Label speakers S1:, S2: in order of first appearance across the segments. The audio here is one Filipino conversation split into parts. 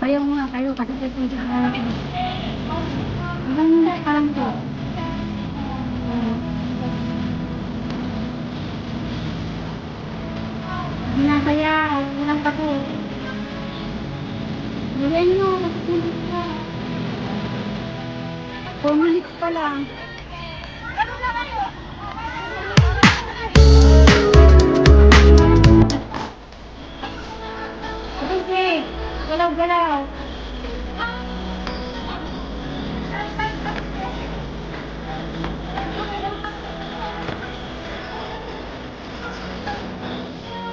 S1: Ayaw nga kayo kasi kayo sa akin. Hanggang hindi alam ko. Hindi na kaya, walang pati. Gawin nyo, matutulog ka. 4 minutes pa lang. Sige, galaw-galaw.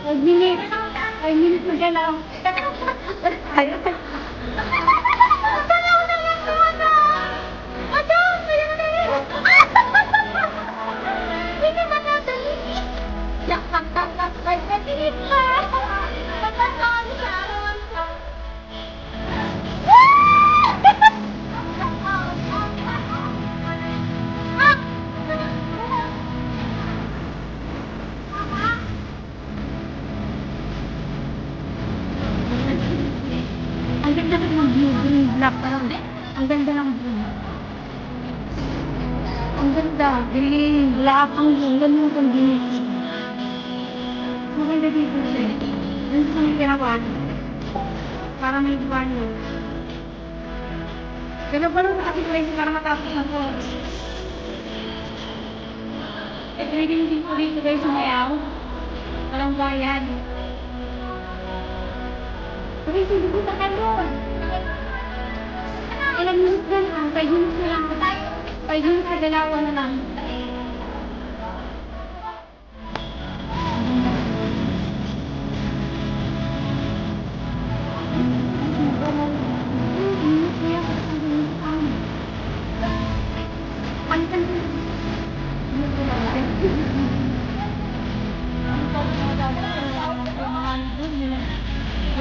S1: Five minutes. 5 minutes na galaw. Ayun. Ang ganda ng view, green black. Ang ganda ng view. Ang ganda, green black. Ang ganda ng combination. Maganda dito siya. Yan sa may kirawan. Para may buwan yun. Gano'n pa lang nakasimulaysin para matapos ang ko. Pwede din po dito guys sa mayaw. Walang bayan. Pero hindi ko sa kalon. Ilang minutes na lang. 5 minutes na lang. 5 minutes na dalawa na lang.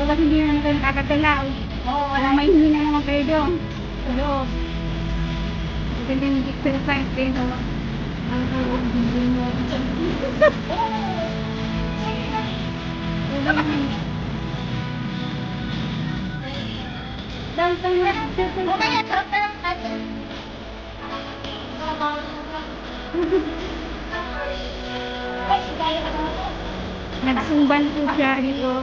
S1: Kasi hindi naman kayo kakagalaw. Walang may hindi na naman kayo doon. Hello. Maganda yung exercise kayo. Ang hindi mo. Dantang na nagsumban po siya dito.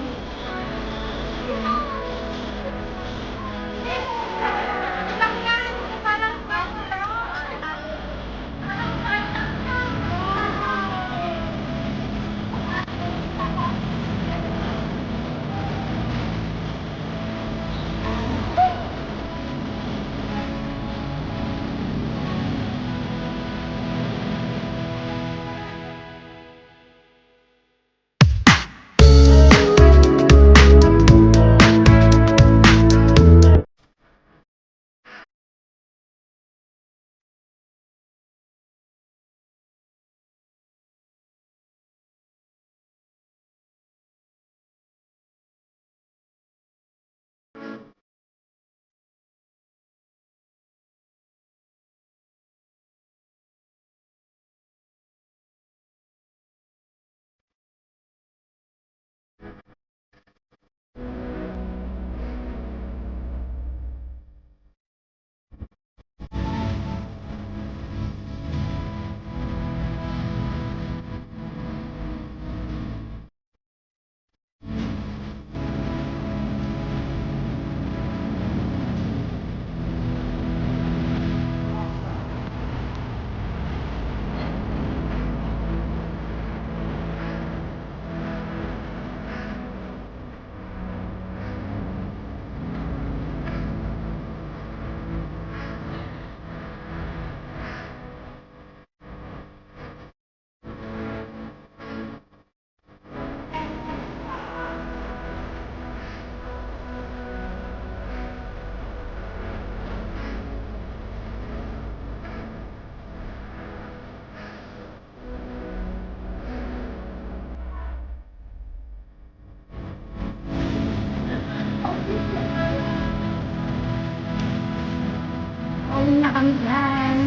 S1: Uwi na kami dyan.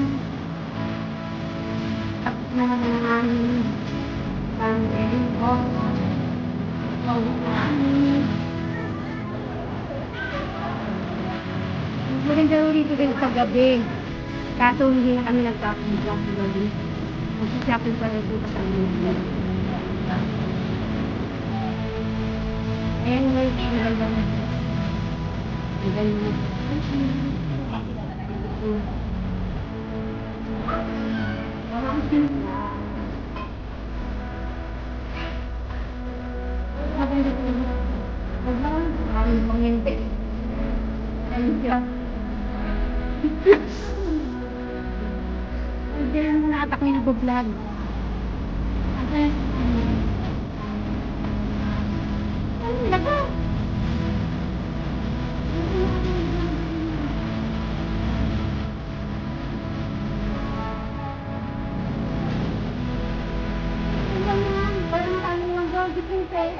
S1: Tapos na naman ang aming pang-edit ko. Maganda dito din sa gabi. Kaso hindi na kami nagkapunta sa gabi. Mag-shopping pa rin po sa gabi. Ayan guys, maganda na. Maganda na. Maganda po. Maraming pangyente. Thank you. Hindi lang naatak may nag-vlog. Okay. Laga. Parang ano lang gagawin ko eh.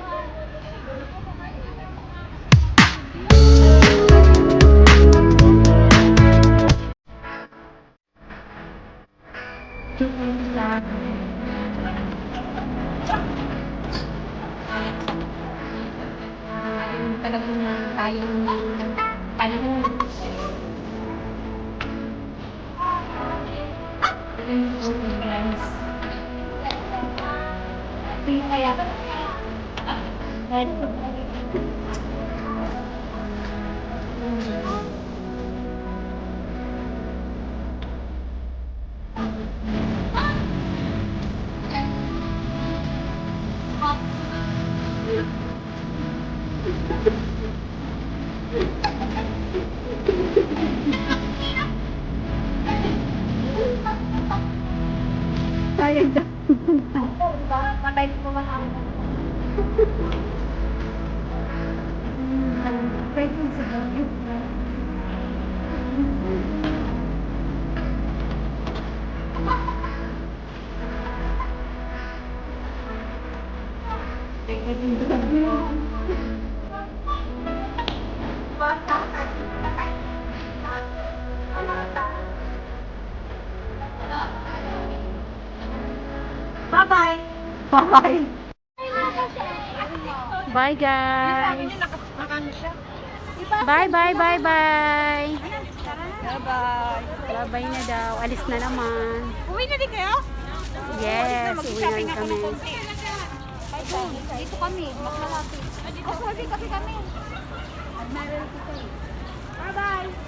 S1: Talagang tayong panahon. Guys. Ito kaya. Sayang daw. Patay ko mga ako. Pwede mo sa gabi. Bye-bye. Bye-bye. Bye guys. Bye bye bye bye.
S2: Bye-bye.
S1: Bye na daw. Alis na naman.
S2: Uwi na din kayo?
S1: Yes, uwi na rin kami.
S2: Dito kami, mas malapit. Oh, sorry kasi kami. Bye-bye.